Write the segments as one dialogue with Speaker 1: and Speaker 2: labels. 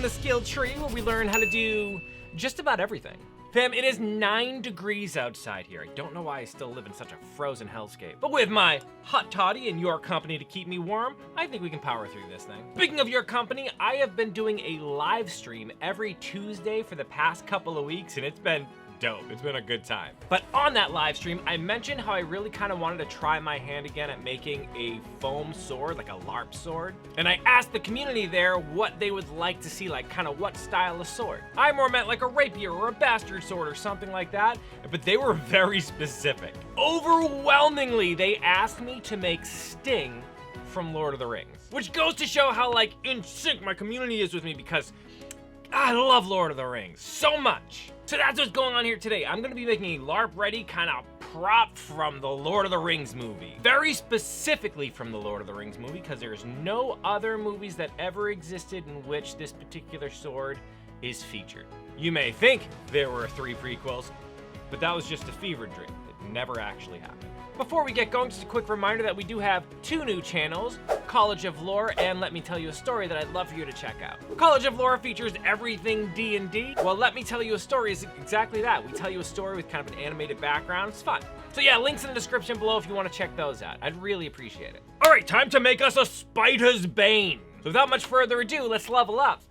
Speaker 1: Welcome to Skill Tree, where we learn how to do just about everything. Fam, it is 9 degrees outside here. I don't know why I still live in such a frozen hellscape. But with my hot toddy and your company to keep me warm, I think we can power through this thing. Speaking of your company, I have been doing a live stream every Tuesday for the past couple of weeks, and it's been dope. It's been a good time. But on that live stream, I mentioned how I really kind of wanted to try my hand again at making a foam sword, like a LARP sword. And I asked the community there what they would like to see, like kind of what style of sword. I more meant like a rapier or a bastard sword or something like that, but they were very specific. Overwhelmingly, they asked me to make Sting from Lord of the Rings, which goes to show how like in sync my community is with me, because I love Lord of the Rings so much. So that's what's going on here today. I'm gonna be making a LARP ready kind of prop from the Lord of the Rings movie. Very specifically from the Lord of the Rings movie, because there's no other movies that ever existed in which this particular sword is featured. You may think there were 3 prequels, but that was just a fever dream. It never actually happened. Before we get going, just a quick reminder that we do have 2 new channels, College of Lore and Let Me Tell You a Story, that I'd love for you to check out. College of Lore features everything D&D, while Let Me Tell You a Story is exactly that. We tell you a story with kind of an animated background. It's fun. So yeah, links in the description below if you want to check those out. I'd really appreciate it. All right, time to make us a Spider's Bane. So without much further ado, let's level up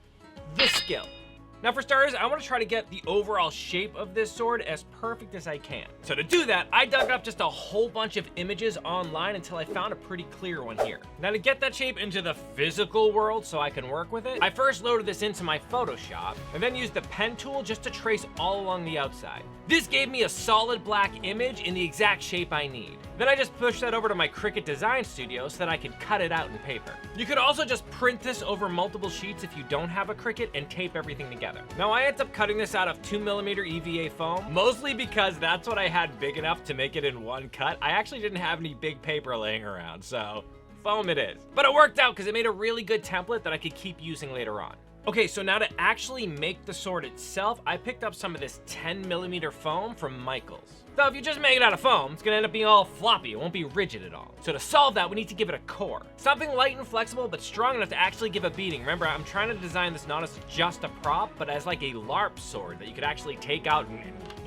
Speaker 1: this skill. Now for starters, I want to try to get the overall shape of this sword as perfect as I can. So to do that, I dug up just a whole bunch of images online until I found a pretty clear one here. Now to get that shape into the physical world so I can work with it, I first loaded this into my Photoshop and then used the pen tool just to trace all along the outside. This gave me a solid black image in the exact shape I need. Then I just pushed that over to my Cricut design studio so that I could cut it out in paper. You could also just print this over multiple sheets if you don't have a Cricut and tape everything together. Now I ended up cutting this out of 2mm EVA foam, mostly because that's what I had big enough to make it in one cut. I actually didn't have any big paper laying around, so foam it is. But it worked out because it made a really good template that I could keep using later on. Okay, so now to actually make the sword itself, I picked up some of this 10mm foam from Michael's. So if you just make it out of foam, it's gonna end up being all floppy. It won't be rigid at all. So to solve that, we need to give it a core. Something light and flexible, but strong enough to actually give a beating. Remember, I'm trying to design this not as just a prop, but as like a LARP sword that you could actually take out and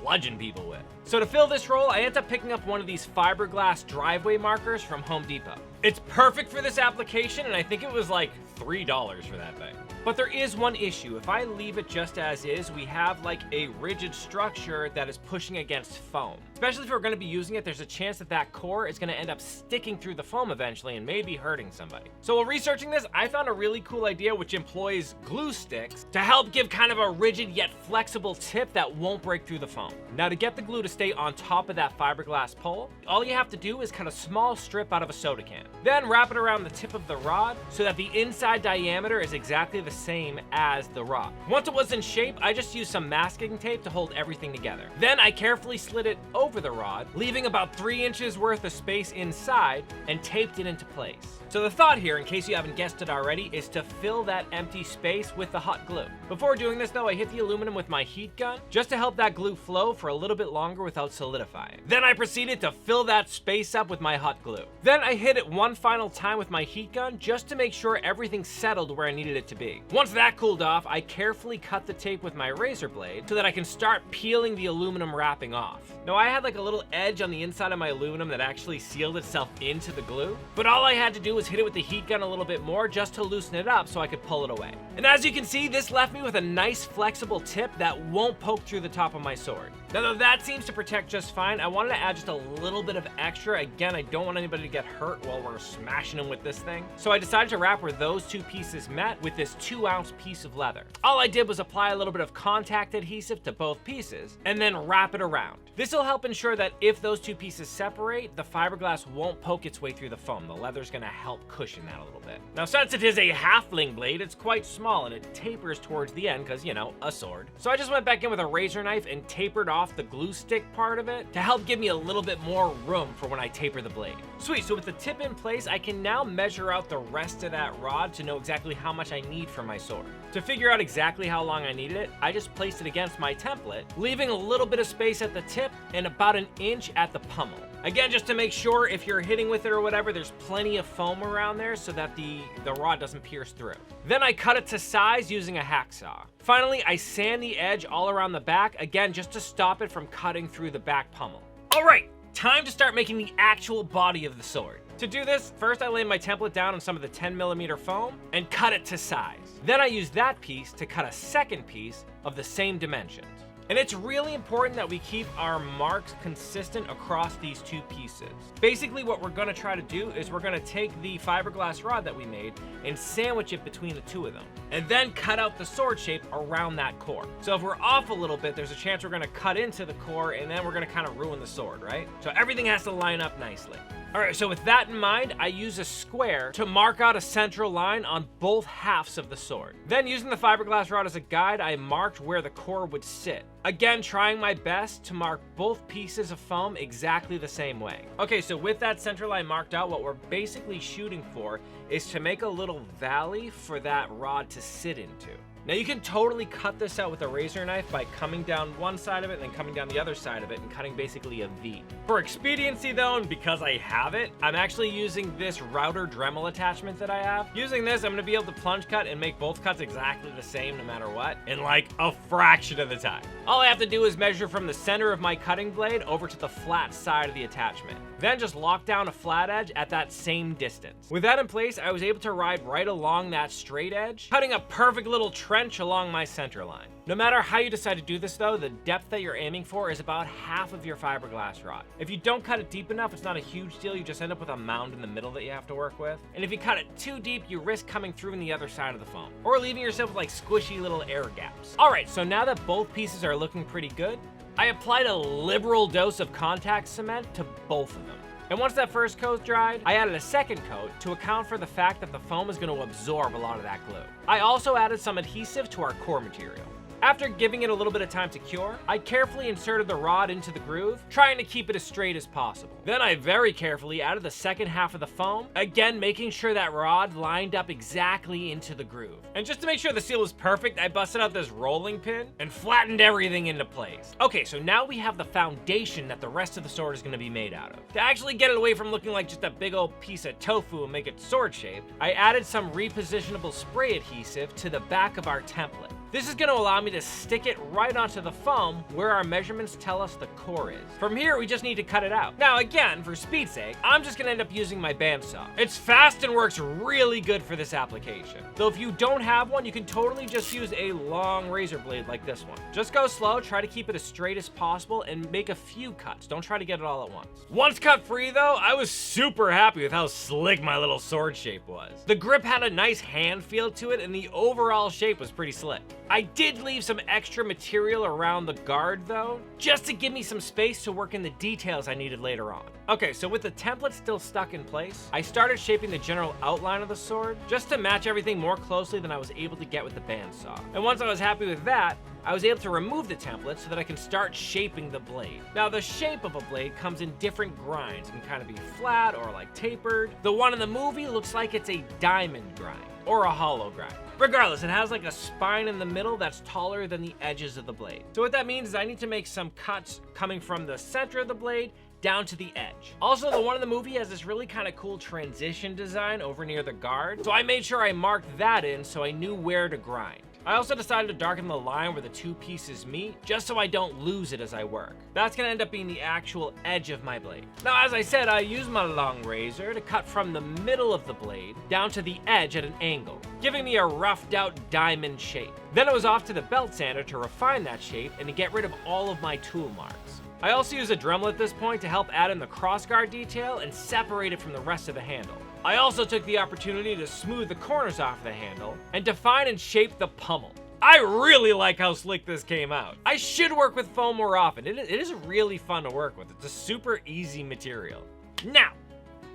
Speaker 1: bludgeon people with. So to fill this role, I ended up picking up one of these fiberglass driveway markers from Home Depot. It's perfect for this application, and I think it was like $3 for that thing. But there is one issue. If I leave it just as is, we have like a rigid structure that is pushing against foam. Especially if we're gonna be using it, there's a chance that that core is gonna end up sticking through the foam eventually and maybe hurting somebody. So while researching this, I found a really cool idea which employs glue sticks to help give kind of a rigid yet flexible tip that won't break through the foam. Now to get the glue to stay on top of that fiberglass pole, all you have to do is cut a small strip out of a soda can. Then wrap it around the tip of the rod so that the inside diameter is exactly the same as the rod. Once it was in shape, I just used some masking tape to hold everything together. Then I carefully slid it over the rod, leaving about 3 inches worth of space inside, and taped it into place. So the thought here, in case you haven't guessed it already, is to fill that empty space with the hot glue. Before doing this though, I hit the aluminum with my heat gun just to help that glue flow for a little bit longer without solidifying. Then I proceeded to fill that space up with my hot glue. Then I hit it one final time with my heat gun just to make sure everything settled where I needed it to be. Once that cooled off, I carefully cut the tape with my razor blade so that I can start peeling the aluminum wrapping off. Now I had like a little edge on the inside of my aluminum that actually sealed itself into the glue, but all I had to do was hit it with the heat gun a little bit more just to loosen it up so I could pull it away. And as you can see, this left me with a nice flexible tip that won't poke through the top of my sword. Now though that seems to protect just fine, I wanted to add just a little bit of extra. Again, I don't want anybody to get hurt while we're smashing them with this thing. So I decided to wrap where those 2 pieces met with this 2-ounce piece of leather. All I did was apply a little bit of contact adhesive to both pieces and then wrap it around. This will help ensure that if those 2 pieces separate, the fiberglass won't poke its way through the foam. The leather's gonna help cushion that a little bit. Now since it is a halfling blade, it's quite small and it tapers towards the end because, you know, a sword. So I just went back in with a razor knife and tapered off the glue stick part of it to help give me a little bit more room for when I taper the blade. Sweet, so with the tip in place, I can now measure out the rest of that rod to know exactly how much I need for my sword. To figure out exactly how long I needed it, I just placed it against my template, leaving a little bit of space at the tip and about 1 inch at the pommel. Again, just to make sure if you're hitting with it or whatever, there's plenty of foam around there so that the rod doesn't pierce through. Then I cut it to size using a hacksaw. Finally, I sand the edge all around the back, again, just to stop it from cutting through the back pommel. All right, time to start making the actual body of the sword. To do this, first I lay my template down on some of the 10mm foam and cut it to size. Then I use that piece to cut a second piece of the same dimensions. And it's really important that we keep our marks consistent across these two pieces. Basically, what we're gonna try to do is we're gonna take the fiberglass rod that we made and sandwich it between the two of them, and then cut out the sword shape around that core. So if we're off a little bit, there's a chance we're gonna cut into the core and then we're gonna kind of ruin the sword, right? So everything has to line up nicely. All right, so with that in mind, I use a square to mark out a central line on both halves of the sword. Then using the fiberglass rod as a guide, I marked where the core would sit. Again, trying my best to mark both pieces of foam exactly the same way. Okay, so with that center line marked out, what we're basically shooting for is to make a little valley for that rod to sit into. Now you can totally cut this out with a razor knife by coming down one side of it and then coming down the other side of it and cutting basically a V. For expediency though, and because I have it, I'm actually using this router Dremel attachment that I have. Using this, I'm gonna be able to plunge cut and make both cuts exactly the same no matter what, in like a fraction of the time. All I have to do is measure from the center of my cutting blade over to the flat side of the attachment. Then just lock down a flat edge at that same distance. With that in place, I was able to ride right along that straight edge, cutting a perfect little trench along my center line. No matter how you decide to do this though, the depth that you're aiming for is about half of your fiberglass rod. If you don't cut it deep enough, it's not a huge deal, you just end up with a mound in the middle that you have to work with. And if you cut it too deep, you risk coming through in the other side of the foam, or leaving yourself with like squishy little air gaps. All right, so now that both pieces are looking pretty good, I applied a liberal dose of contact cement to both of them. And once that first coat dried, I added a second coat to account for the fact that the foam is going to absorb a lot of that glue. I also added some adhesive to our core material. After giving it a little bit of time to cure, I carefully inserted the rod into the groove, trying to keep it as straight as possible. Then I very carefully added the second half of the foam, again making sure that rod lined up exactly into the groove. And just to make sure the seal was perfect, I busted out this rolling pin and flattened everything into place. Okay, so now we have the foundation that the rest of the sword is going to be made out of. To actually get it away from looking like just a big old piece of tofu and make it sword shaped, I added some repositionable spray adhesive to the back of our template. This is going to allow me to stick it right onto the foam where our measurements tell us the core is. From here, we just need to cut it out. Now again, for speed's sake, I'm just going to end up using my bandsaw. It's fast and works really good for this application. Though if you don't have one, you can totally just use a long razor blade like this one. Just go slow, try to keep it as straight as possible, and make a few cuts. Don't try to get it all at once. Once cut free though, I was super happy with how slick my little sword shape was. The grip had a nice hand feel to it, and the overall shape was pretty slick. I did leave some extra material around the guard though, just to give me some space to work in the details I needed later on. Okay, so with the template still stuck in place, I started shaping the general outline of the sword, just to match everything more closely than I was able to get with the bandsaw. And once I was happy with that, I was able to remove the template so that I can start shaping the blade. Now the shape of a blade comes in different grinds. It can kind of be flat or like tapered. The one in the movie looks like it's a diamond grind or a hollow grind. Regardless, it has like a spine in the middle that's taller than the edges of the blade. So what that means is I need to make some cuts coming from the center of the blade down to the edge. Also, the one in the movie has this really kind of cool transition design over near the guard. So I made sure I marked that in so I knew where to grind. I also decided to darken the line where the two pieces meet, just so I don't lose it as I work. That's gonna end up being the actual edge of my blade. Now, as I said, I used my long razor to cut from the middle of the blade down to the edge at an angle, giving me a roughed out diamond shape. Then it was off to the belt sander to refine that shape and to get rid of all of my tool marks. I also use a Dremel at this point to help add in the crossguard detail and separate it from the rest of the handle. I also took the opportunity to smooth the corners off the handle and define and shape the pommel. I really like how slick this came out. I should work with foam more often. It is really fun to work with. It's a super easy material. Now,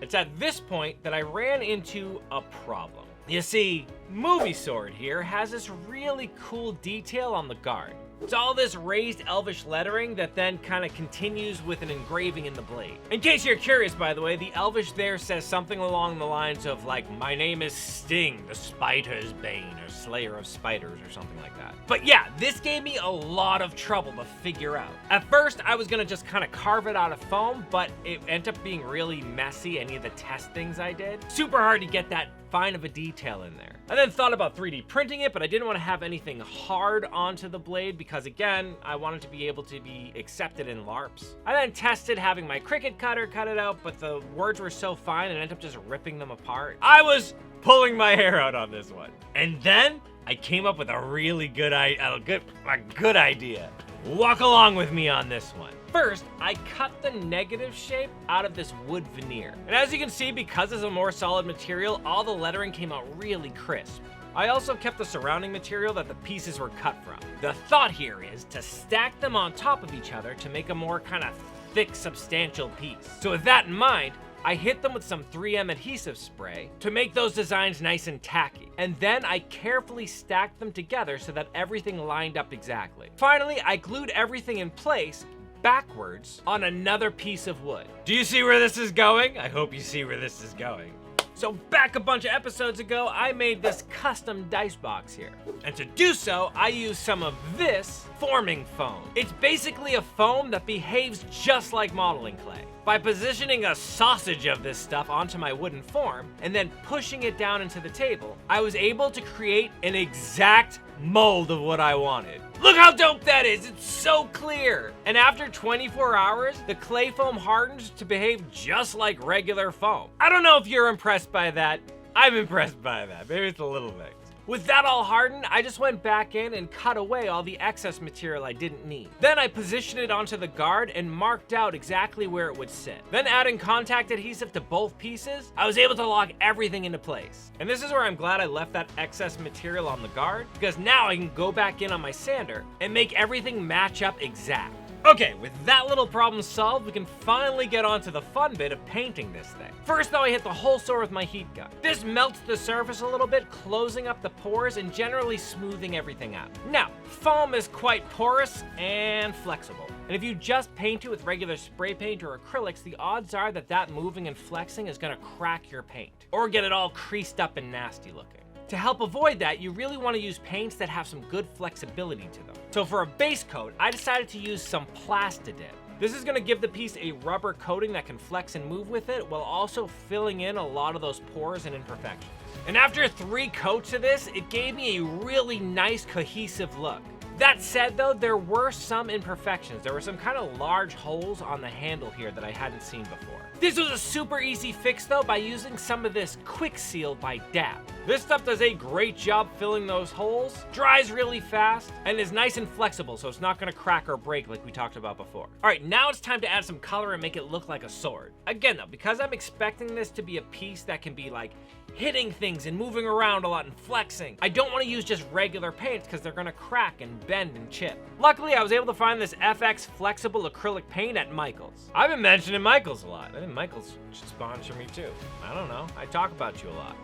Speaker 1: it's at this point that I ran into a problem. You see, Movie Sword here has this really cool detail on the guard. It's all this raised elvish lettering that then kind of continues with an engraving in the blade. In case you're curious, by the way, the elvish there says something along the lines of like, my name is Sting, the Spider's Bane, or Slayer of Spiders, or something like that. But yeah, this gave me a lot of trouble to figure out. At first, I was gonna just kind of carve it out of foam, but it ended up being really messy, any of the test things I did. Super hard to get that fine of a detail in there. I then thought about 3D printing it, but I didn't want to have anything hard onto the blade because again, I wanted to be able to be accepted in LARPs. I then tested having my Cricut cutter cut it out, but the words were so fine and ended up just ripping them apart. I was pulling my hair out on this one. And then I came up with a really good idea. Walk along with me on this one. First, I cut the negative shape out of this wood veneer. And as you can see, because it's a more solid material, all the lettering came out really crisp. I also kept the surrounding material that the pieces were cut from. The thought here is to stack them on top of each other to make a more kind of thick, substantial piece. So with that in mind, I hit them with some 3M adhesive spray to make those designs nice and tacky. And then I carefully stacked them together so that everything lined up exactly. Finally, I glued everything in place backwards on another piece of wood. Do you see where this is going? I hope you see where this is going. So back a bunch of episodes ago, I made this custom dice box here. And to do so, I used some of this forming foam. It's basically a foam that behaves just like modeling clay. By positioning a sausage of this stuff onto my wooden form and then pushing it down into the table, I was able to create an exact mold of what I wanted. Look how dope that is, it's so clear. And after 24 hours, the clay foam hardens to behave just like regular foam. I don't know if you're impressed by that. I'm impressed by that, maybe it's a little bit. With that all hardened, I just went back in and cut away all the excess material I didn't need. Then I positioned it onto the guard and marked out exactly where it would sit. Then adding contact adhesive to both pieces, I was able to lock everything into place. And this is where I'm glad I left that excess material on the guard, because now I can go back in on my sander and make everything match up exact. Okay, with that little problem solved, we can finally get on to the fun bit of painting this thing. First though, I hit the whole store with my heat gun. This melts the surface a little bit, closing up the pores and generally smoothing everything out. Now, foam is quite porous and flexible. And if you just paint it with regular spray paint or acrylics, the odds are that that moving and flexing is gonna crack your paint or get it all creased up and nasty looking. To help avoid that, you really want to use paints that have some good flexibility to them. So for a base coat, I decided to use some Plastidip. This is going to give the piece a rubber coating that can flex and move with it while also filling in a lot of those pores and imperfections. And after 3 coats of this, it gave me a really nice cohesive look. That said though, there were some imperfections. There were some kind of large holes on the handle here that I hadn't seen before. This was a super easy fix though by using some of this Quick Seal by DAP. This stuff does a great job filling those holes, dries really fast, and is nice and flexible so it's not gonna crack or break like we talked about before. All right, now it's time to add some color and make it look like a sword. Again though, because I'm expecting this to be a piece that can be like hitting things and moving around a lot and flexing, I don't want to use just regular paints because they're gonna crack and bend and chip. Luckily, I was able to find this FX flexible acrylic paint at Michael's. I've been mentioning Michael's a lot. I think Michael's should sponsor me too. I don't know, I talk about you a lot.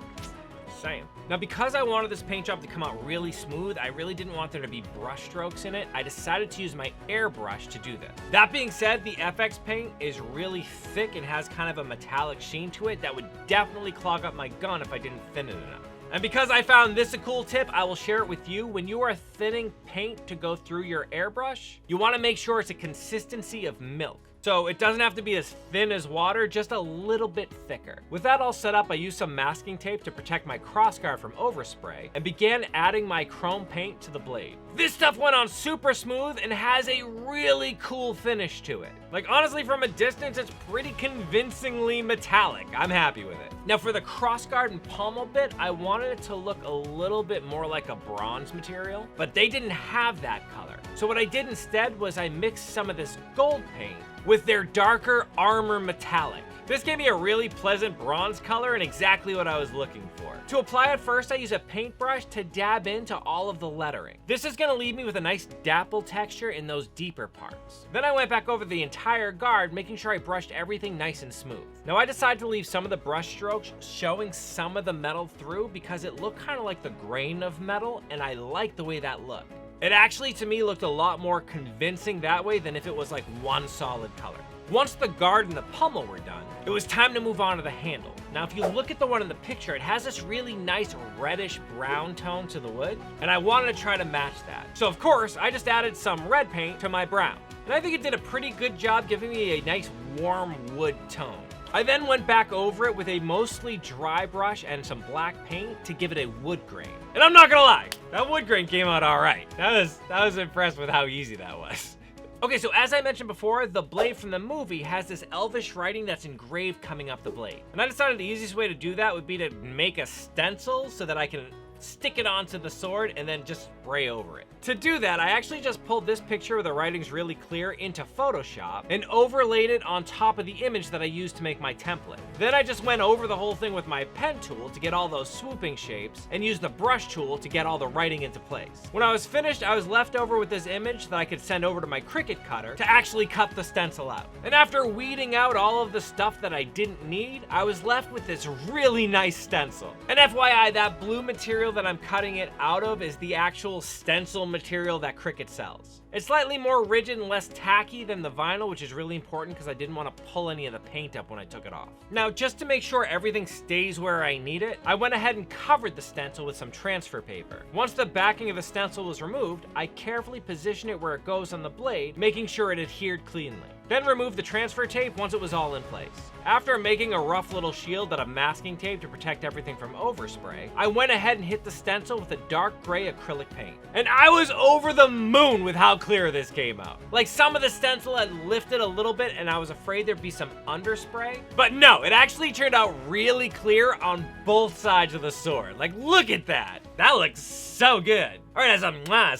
Speaker 1: Same. Now because I wanted this paint job to come out really smooth, I really didn't want there to be brush strokes in it. I decided to use my airbrush to do this. That being said, the FX paint is really thick and has kind of a metallic sheen to it that would definitely clog up my gun if I didn't thin it enough. And because I found this a cool tip, I will share it with you. When you are thinning paint to go through your airbrush, you want to make sure it's a consistency of milk. So it doesn't have to be as thin as water, just a little bit thicker. With that all set up, I used some masking tape to protect my crossguard from overspray and began adding my chrome paint to the blade. This stuff went on super smooth and has a really cool finish to it. Like honestly, from a distance, it's pretty convincingly metallic. I'm happy with it. Now for the crossguard and pommel bit, I wanted it to look a little bit more like a bronze material, but they didn't have that color. So what I did instead was I mixed some of this gold paint with their darker armor metallic. This gave me a really pleasant bronze color and exactly what I was looking for. To apply it first, I use a paintbrush to dab into all of the lettering. This is gonna leave me with a nice dapple texture in those deeper parts. Then I went back over the entire guard, making sure I brushed everything nice and smooth. Now I decided to leave some of the brush strokes showing some of the metal through because it looked kind of like the grain of metal and I like the way that looked. It actually, to me, looked a lot more convincing that way than if it was like one solid color. Once the guard and the pommel were done, it was time to move on to the handle. Now, if you look at the one in the picture, it has this really nice reddish brown tone to the wood, and I wanted to try to match that. So of course, I just added some red paint to my brown, and I think it did a pretty good job giving me a nice warm wood tone. I then went back over it with a mostly dry brush and some black paint to give it a wood grain. And I'm not gonna lie, that wood grain came out all right. I was impressed with how easy that was. Okay, so as I mentioned before, the blade from the movie has this elvish writing that's engraved coming up the blade. And I decided the easiest way to do that would be to make a stencil so that I can stick it onto the sword and then just spray over it. To do that, I actually just pulled this picture where the writing's really clear into Photoshop and overlaid it on top of the image that I used to make my template. Then I just went over the whole thing with my pen tool to get all those swooping shapes and used the brush tool to get all the writing into place. When I was finished, I was left over with this image that I could send over to my Cricut cutter to actually cut the stencil out. And after weeding out all of the stuff that I didn't need, I was left with this really nice stencil. And FYI, that blue material that I'm cutting it out of is the actual stencil material that Cricut sells. It's slightly more rigid and less tacky than the vinyl, which is really important because I didn't want to pull any of the paint up when I took it off. Now, just to make sure everything stays where I need it, I went ahead and covered the stencil with some transfer paper. Once the backing of the stencil was removed, I carefully positioned it where it goes on the blade, making sure it adhered cleanly. Then removed the transfer tape once it was all in place. After making a rough little shield out of masking tape to protect everything from overspray, I went ahead and hit the stencil with a dark gray acrylic paint. And I was over the moon with how clear this came out. Like, some of the stencil had lifted a little bit and I was afraid there'd be some underspray. But no, it actually turned out really clear on both sides of the sword. Like, look at that. That looks so good. All right, as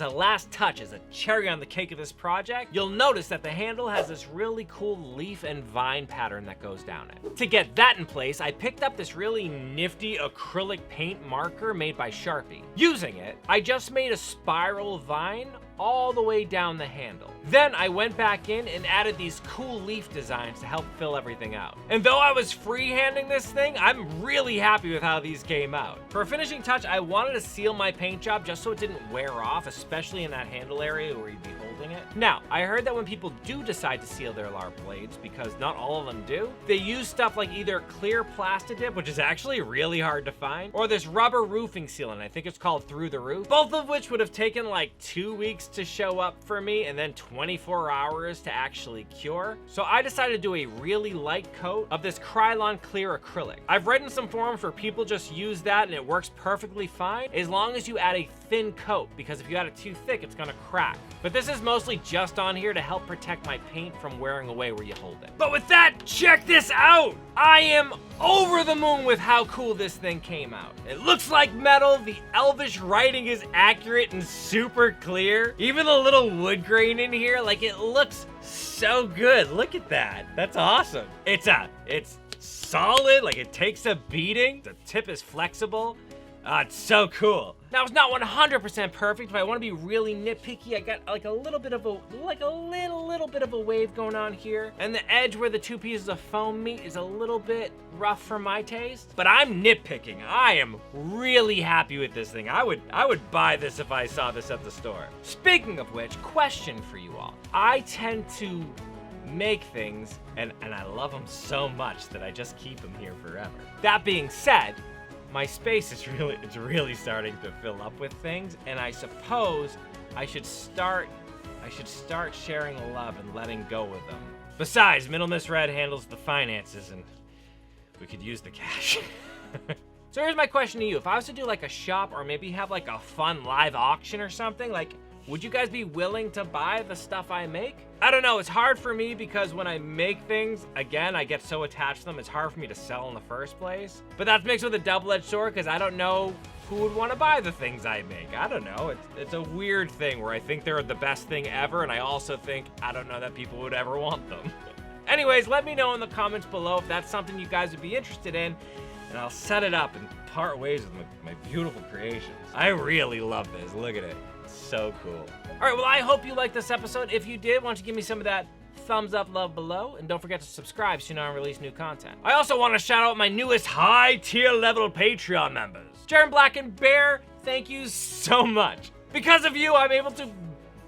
Speaker 1: a last touch, as a cherry on the cake of this project, you'll notice that the handle has this really cool leaf and vine pattern that goes down it. To get that in place, I picked up this really nifty acrylic paint marker made by Sharpie. Using it, I just made a spiral vine all the way down the handle. Then I went back in and added these cool leaf designs to help fill everything out. And though I was freehanding this thing, I'm really happy with how these came out. For a finishing touch, I wanted to seal my paint job just so it didn't wear off, especially in that handle area where you'd be holding it. Now, I heard that when people do decide to seal their LARP blades, because not all of them do, they use stuff like either clear plastic dip, which is actually really hard to find, or this rubber roofing sealant, I think it's called Through the Roof, both of which would have taken like 2 weeks to show up for me and then 24 hours to actually cure. So I decided to do a really light coat of this Krylon clear acrylic. I've read in some forums where people just use that and it works perfectly fine as long as you add a thin coat, because if you add it too thick, it's gonna crack. But this is mostly just on here to help protect my paint from wearing away where you hold it. But with that, check this out! I am over the moon with how cool this thing came out. It looks like metal, the elvish writing is accurate and super clear. Even the little wood grain in here, like, it looks so good. Look at that. That's awesome. It's solid, like it takes a beating. The tip is flexible. It's so cool. Now, it's not 100% perfect, but I want to be really nitpicky. I got like a little bit of a wave going on here. And the edge where the two pieces of foam meet is a little bit rough for my taste. But I'm nitpicking. I am really happy with this thing. I would buy this if I saw this at the store. Speaking of which, question for you all. I tend to make things, and I love them so much that I just keep them here forever. That being said, my space is really starting to fill up with things, and I suppose I should start sharing the love and letting go with them. Besides, Middle Miss Red handles the finances, and we could use the cash. So here's my question to you. If I was to do like a shop or maybe have like a fun live auction or something, like, would you guys be willing to buy the stuff I make? I don't know, it's hard for me because when I make things, again, I get so attached to them, it's hard for me to sell in the first place. But that's mixed with a double-edged sword because I don't know who would want to buy the things I make. I don't know, it's a weird thing where I think they're the best thing ever, and I also think, I don't know that people would ever want them. Anyways, let me know in the comments below if that's something you guys would be interested in, and I'll set it up and part ways with my beautiful creations. I really love this, look at it. So cool. All right, well, I hope you liked this episode. If you did, why don't you give me some of that thumbs up love below, and don't forget to subscribe so you know I release new content. I also want to shout out my newest high tier level Patreon members. Jaron Black and Bear, thank you so much. Because of you, I'm able to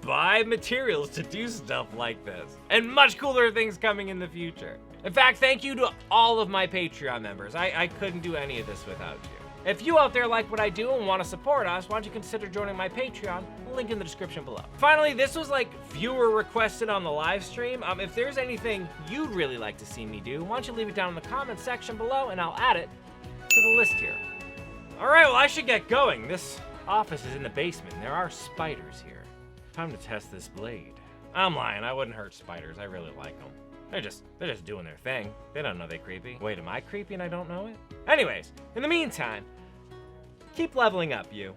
Speaker 1: buy materials to do stuff like this. And much cooler things coming in the future. In fact, thank you to all of my Patreon members. I couldn't do any of this without you. If you out there like what I do and want to support us, why don't you consider joining my Patreon? Link in the description below. Finally, this was like viewer requested on the live stream. If there's anything you'd really like to see me do, why don't you leave it down in the comments section below and I'll add it to the list here. All right, well, I should get going. This office is in the basement. There are spiders here. Time to test this blade. I'm lying, I wouldn't hurt spiders. I really like them. They're just doing their thing. They don't know they're creepy. Wait, am I creepy and I don't know it? Anyways, in the meantime, keep leveling up, you.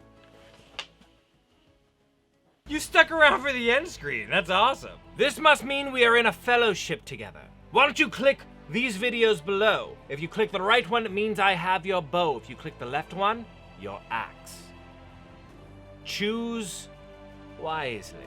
Speaker 1: You stuck around for the end screen. That's awesome. This must mean we are in a fellowship together. Why don't you click these videos below? If you click the right one, it means I have your bow. If you click the left one, your axe. Choose wisely.